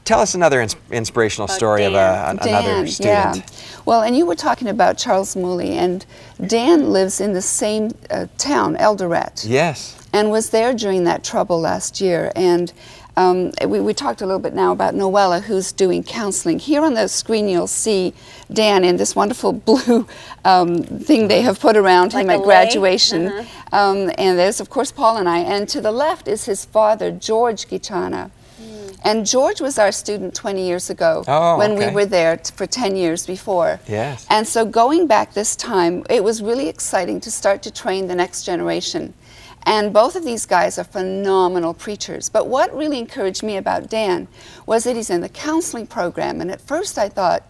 Tell us another inspirational story of another student. Yeah. Well, and you were talking about Charles Mooley, and Dan lives in the same town, Eldoret. Yes. And was there during that trouble last year. And we talked a little bit now about Noella, who's doing counseling. Here on the screen you'll see Dan in this wonderful blue thing they have put around him at graduation. And there's, of course, Paul and I. And to the left is his father, George Gichana. And George was our student 20 years ago when we were there for 10 years before. Yes. And so going back this time, it was really exciting to start to train the next generation. And both of these guys are phenomenal preachers. But what really encouraged me about Dan was that he's in the counseling program. And at first I thought,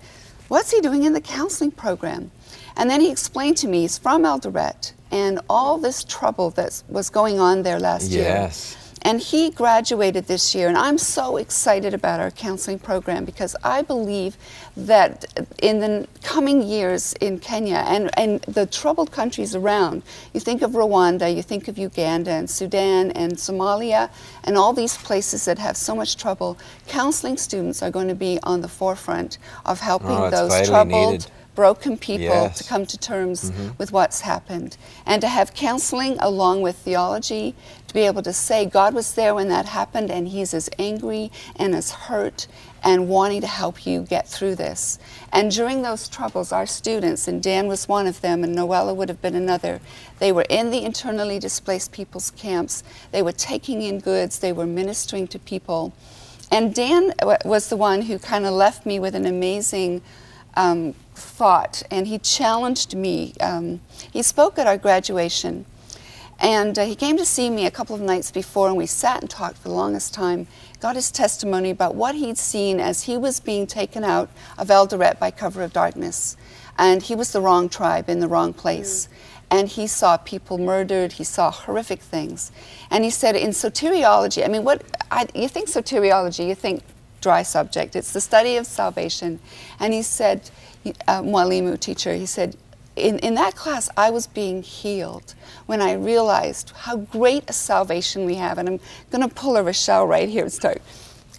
what's he doing in the counseling program? And then he explained to me he's from Eldoret and all this trouble that was going on there last year. Yes. And he graduated this year, and I'm so excited about our counseling program because I believe that in the coming years in Kenya and the troubled countries around, you think of Rwanda, you think of Uganda and Sudan and Somalia and all these places that have so much trouble, counseling students are going to be on the forefront of helping those troubled, broken people to come to terms with what's happened. And to have counseling along with theology, to be able to say God was there when that happened and he's as angry and as hurt and wanting to help you get through this. And during those troubles, our students, and Dan was one of them and Noella would have been another, they were in the internally displaced people's camps, they were taking in goods, they were ministering to people. And Dan was the one who kind of left me with an amazing thought, and he challenged me. He spoke at our graduation, and he came to see me a couple of nights before, and we sat and talked for the longest time, got his testimony about what he'd seen as he was being taken out of Eldoret by cover of darkness. And he was the wrong tribe in the wrong place. And he saw people murdered, he saw horrific things. And he said in soteriology, I mean, you think soteriology, you think dry subject. It's the study of salvation. And he said, Mwalimu teacher, he said, in that class I was being healed when I realized how great a salvation we have. And I'm going to pull a Rochelle right here and start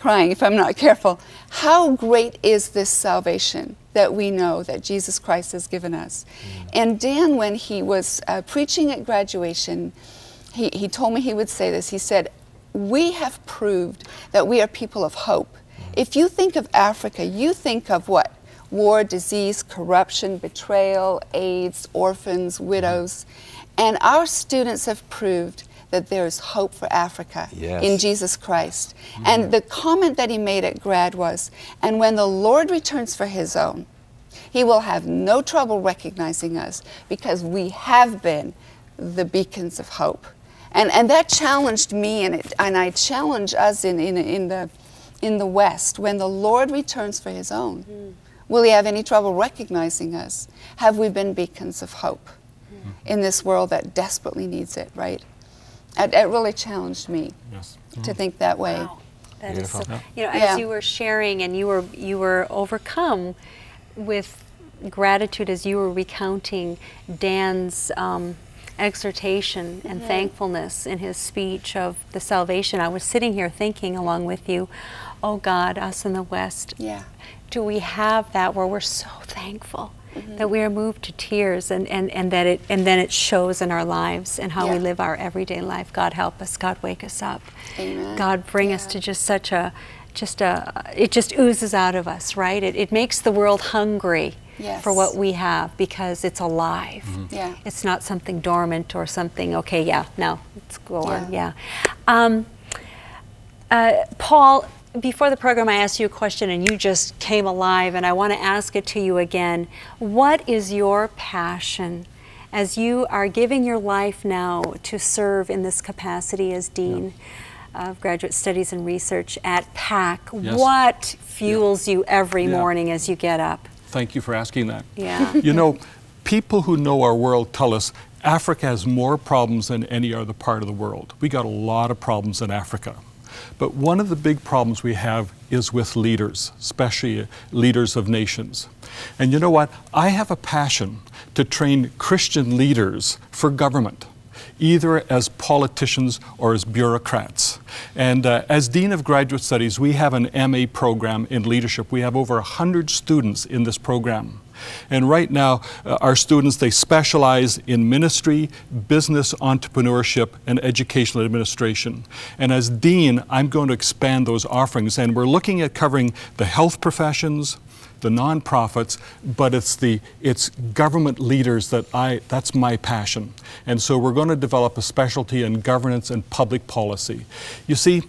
crying if I'm not careful. How great is this salvation that we know that Jesus Christ has given us? And Dan, when he was preaching at graduation, he told me he would say this. He said, we have proved that we are people of hope. If you think of Africa, you think of what? War, disease, corruption, betrayal, AIDS, orphans, widows. And our students have proved that there is hope for Africa in Jesus Christ. And the comment that he made at grad was, and when the Lord returns for his own, he will have no trouble recognizing us because we have been the beacons of hope. And that challenged me, and I challenge us in the West. When the Lord returns for his own, will he have any trouble recognizing us? Have we been beacons of hope in this world that desperately needs it, right? It really challenged me to think that way. Wow. That is so, you know, as you were sharing and you were overcome with gratitude as you were recounting Dan's exhortation and thankfulness in his speech of the salvation, I was sitting here thinking along with you, oh God, us in the West, do we have that where we're so thankful that we are moved to tears and then it shows in our lives and how we live our everyday life. God help us, God wake us up. Amen. God bring us to just such a, it just oozes out of us, right? It makes the world hungry for what we have because it's alive. It's not something dormant or something, now let's go on, Paul, before the program I asked you a question and you just came alive, and I want to ask it to you again. What is your passion as you are giving your life now to serve in this capacity as Dean of Graduate Studies and Research at PAC? What fuels you every morning as you get up? Thank you for asking that. You know, people who know our world tell us Africa has more problems than any other part of the world. We got a lot of problems in Africa. But one of the big problems we have is with leaders, especially leaders of nations. And you know what? I have a passion to train Christian leaders for government. either as politicians or as bureaucrats. And as Dean of Graduate Studies, we have an MA program in leadership. We have over 100 students in this program. And right now, our students, they specialize in ministry, business entrepreneurship, and educational administration. And as Dean, I'm going to expand those offerings. And we're looking at covering the health professions, the nonprofits, but it's government leaders that's my passion. And so we're going to develop a specialty in governance and public policy. You see,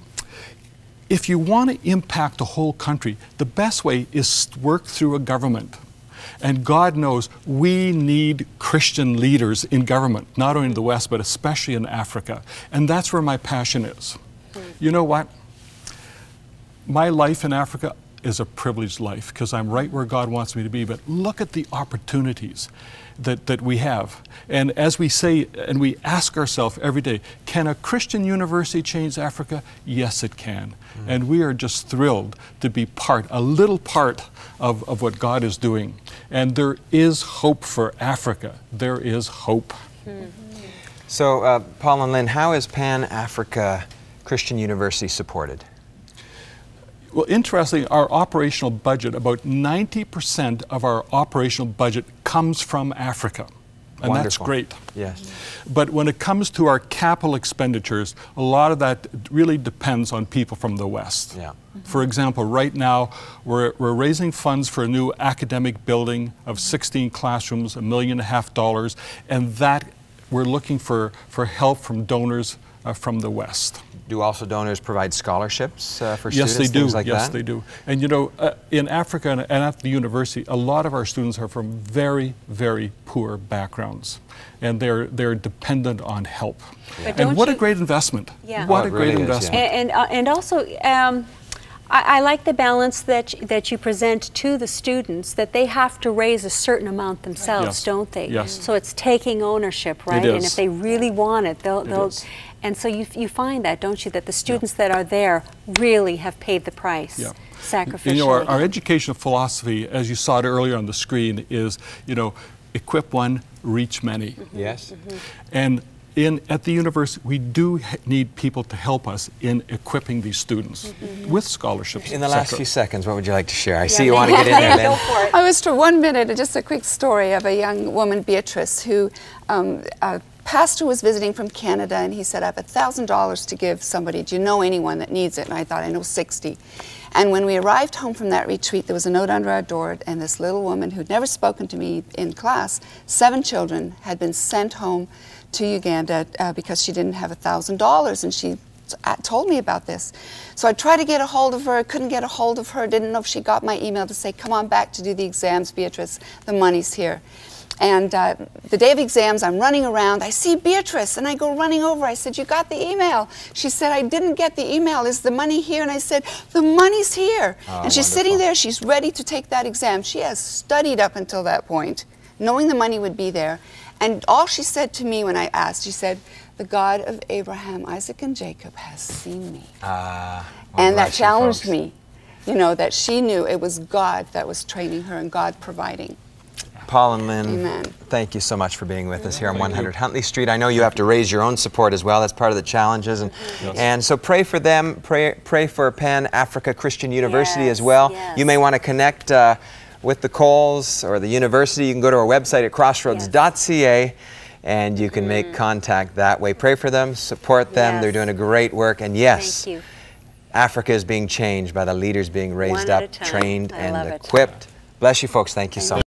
if you want to impact the whole country, the best way is to work through a government. And God knows we need Christian leaders in government, not only in the West, but especially in Africa. And that's where my passion is. You know what? My life in Africa is a privileged life because I'm right where God wants me to be. But look at the opportunities that we have. And as we say, and we ask ourselves every day, can a Christian university change Africa? Yes, it can. And we are just thrilled to be a little part of what God is doing. And there is hope for Africa. There is hope. So, Paul and Lynn, how is Pan-Africa Christian University supported? Well, interestingly, our operational budget, about 90% of our operational budget comes from Africa. And Wonderful. That's great. Yes. But when it comes to our capital expenditures, a lot of that really depends on people from the West. Yeah. For example, right now, we're raising funds for a new academic building of 16 classrooms, $1.5 million, and that we're looking for help from donors from the West. Do also donors provide scholarships for Yes, students? they do. Things like Yes, that? they do. And you know, in Africa and at the university, a lot of our students are from very, very poor backgrounds, and they're dependent on help. But And what a you- great investment! Yeah. What Oh, a it great really is, investment! yeah. And also, I like the balance that you present to the students, that they have to raise a certain amount themselves, Yes. don't they? Yes. So it's taking ownership, right? It And is. if they really want it, they'll is. and so you find that, don't you, that the students that are there really have paid the price, Yeah. sacrificially. You know, our educational philosophy, as you saw it earlier on the screen, is, you know, equip one, reach many. Yes. And at the university, we do need people to help us in equipping these students with scholarships. In the et last cetera. few seconds, what would you like to share? I see you want to get in there, Go Lynn. for it. I was for 1 minute, just a quick story of a young woman, Beatrice, who a pastor was visiting from Canada, and he said, I have $1,000 to give somebody. Do you know anyone that needs it? And I thought, I know 60. And when we arrived home from that retreat, there was a note under our door, and this little woman who'd never spoken to me in class, 7 children, had been sent home to Uganda because she didn't have $1,000, and she told me about this. So I tried to get a hold of her, couldn't get a hold of her, didn't know if she got my email to say, come on back to do the exams, Beatrice, the money's here. And the day of exams, I'm running around, I see Beatrice, and I go running over. I said, you got the email? She said, I didn't get the email. Is the money here? And I said, the money's here. Oh, and she's sitting there, she's ready to take that exam. She has studied up until that point, knowing the money would be there. And all she said to me when I asked, she said, the God of Abraham, Isaac, and Jacob has seen me. Well, And that bless you, challenged folks. me, you know, that she knew it was God that was training her and God providing. Paul and Lynn, Amen. thank you so much for being with us here on 100 Huntley Street. I know you have to raise your own support as well. That's part of the challenges. And so pray for them. Pray for Pan-Africa Christian University as well. yes. You may want to connect with the Kohls or the university. You can go to our website at crossroads.ca and you can make contact that way. Pray for them, support them. Yes. They're doing a great work. And yes, Thank you. Africa is being changed by the leaders being raised One at up, a time. trained, I love and it. equipped. Bless you folks. Thank you so much.